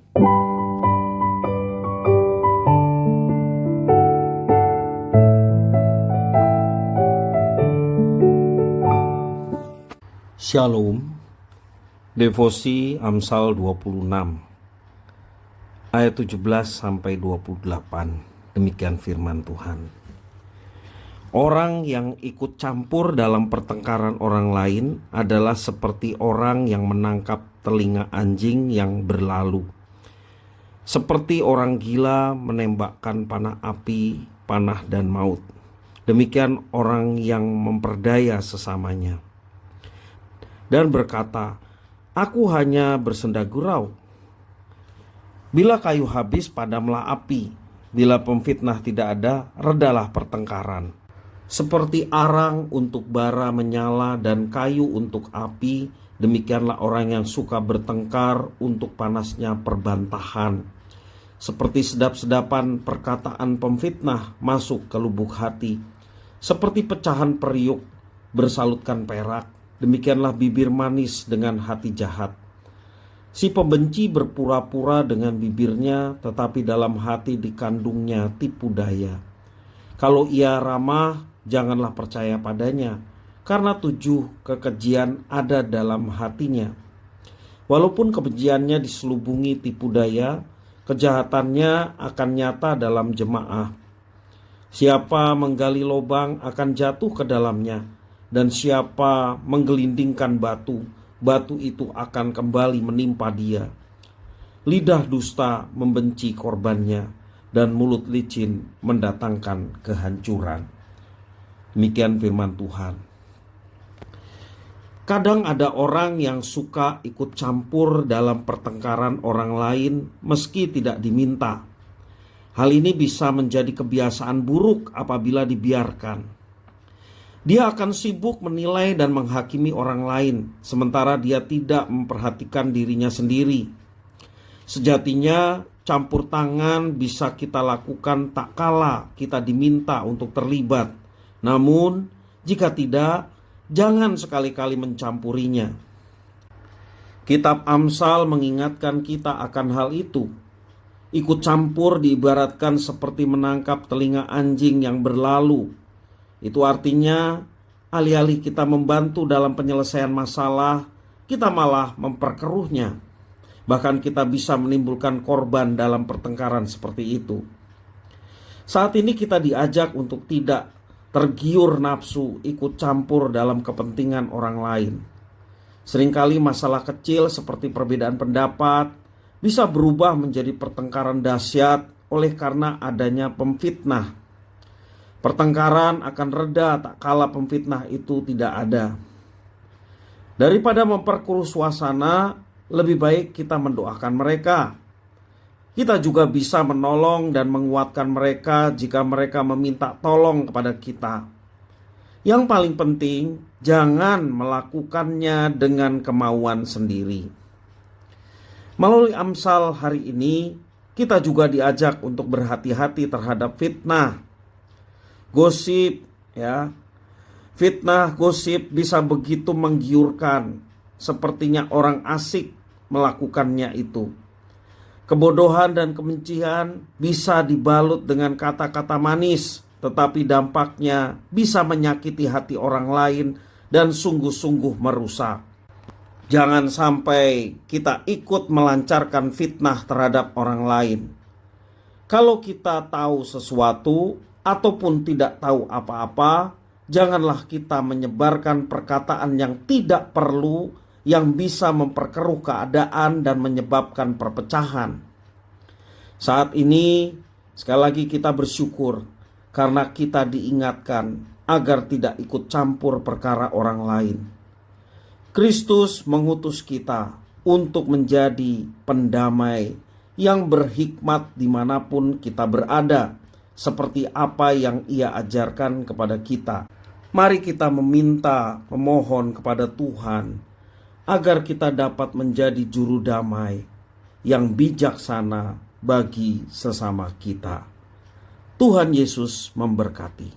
Shalom. Devosi Amsal 26 ayat 17-28. Demikian firman Tuhan. Orang yang ikut campur dalam pertengkaran orang lain adalah seperti orang yang menangkap telinga anjing yang berlalu. Seperti orang gila menembakkan panah api, panah dan maut. Demikian orang yang memperdaya sesamanya dan berkata, "Aku hanya bersenda gurau." Bila kayu habis, padamlah api. Bila pemfitnah tidak ada, redalah pertengkaran. Seperti arang untuk bara menyala dan kayu untuk api, demikianlah orang yang suka bertengkar untuk panasnya perbantahan. Seperti sedap-sedapan perkataan pemfitnah masuk ke lubuk hati. Seperti pecahan periuk bersalutkan perak, demikianlah bibir manis dengan hati jahat. Si pembenci berpura-pura dengan bibirnya, tetapi dalam hati dikandungnya tipu daya. Kalau ia ramah, janganlah percaya padanya, karena 7 kekejian ada dalam hatinya. Walaupun kebenciannya diselubungi tipu daya, kejahatannya akan nyata dalam jemaah. Siapa menggali lubang akan jatuh ke dalamnya, dan siapa menggelindingkan batu, batu itu akan kembali menimpa dia. Lidah dusta membenci korbannya, dan mulut licin mendatangkan kehancuran. Demikian firman Tuhan. Kadang ada orang yang suka ikut campur dalam pertengkaran orang lain meski tidak diminta. Hal ini bisa menjadi kebiasaan buruk apabila dibiarkan. Dia akan sibuk menilai dan menghakimi orang lain, sementara dia tidak memperhatikan dirinya sendiri. Sejatinya, campur tangan bisa kita lakukan tak kala kita diminta untuk terlibat. Namun, jika tidak, jangan sekali-kali mencampurinya. Kitab Amsal mengingatkan kita akan hal itu. Ikut campur diibaratkan seperti menangkap telinga anjing yang berlalu. Itu artinya, alih-alih kita membantu dalam penyelesaian masalah, kita malah memperkeruhnya. Bahkan kita bisa menimbulkan korban dalam pertengkaran seperti itu. Saat ini kita diajak untuk tidak tergiur nafsu ikut campur dalam kepentingan orang lain. Seringkali masalah kecil seperti perbedaan pendapat bisa berubah menjadi pertengkaran dahsyat oleh karena adanya pemfitnah. Pertengkaran akan reda tak kala pemfitnah itu tidak ada. Daripada memperkeruh suasana, lebih baik kita mendoakan mereka. Kita juga bisa menolong dan menguatkan mereka jika mereka meminta tolong kepada kita. Yang paling penting, jangan melakukannya dengan kemauan sendiri. Melalui Amsal hari ini, kita juga diajak untuk berhati-hati terhadap fitnah. Gosip, fitnah gosip bisa begitu menggiurkan, sepertinya orang asik melakukannya itu. Kebodohan dan kebencian bisa dibalut dengan kata-kata manis, tetapi dampaknya bisa menyakiti hati orang lain dan sungguh-sungguh merusak. Jangan sampai kita ikut melancarkan fitnah terhadap orang lain. Kalau kita tahu sesuatu ataupun tidak tahu apa-apa, janganlah kita menyebarkan perkataan yang tidak perlu, yang bisa memperkeruh keadaan dan menyebabkan perpecahan. Saat ini, sekali lagi kita bersyukur karena kita diingatkan agar tidak ikut campur perkara orang lain. Kristus mengutus kita untuk menjadi pendamai yang berhikmat dimanapun kita berada, seperti apa yang Ia ajarkan kepada kita. Mari kita memohon kepada Tuhan agar kita dapat menjadi juru damai yang bijaksana bagi sesama kita. Tuhan Yesus memberkati.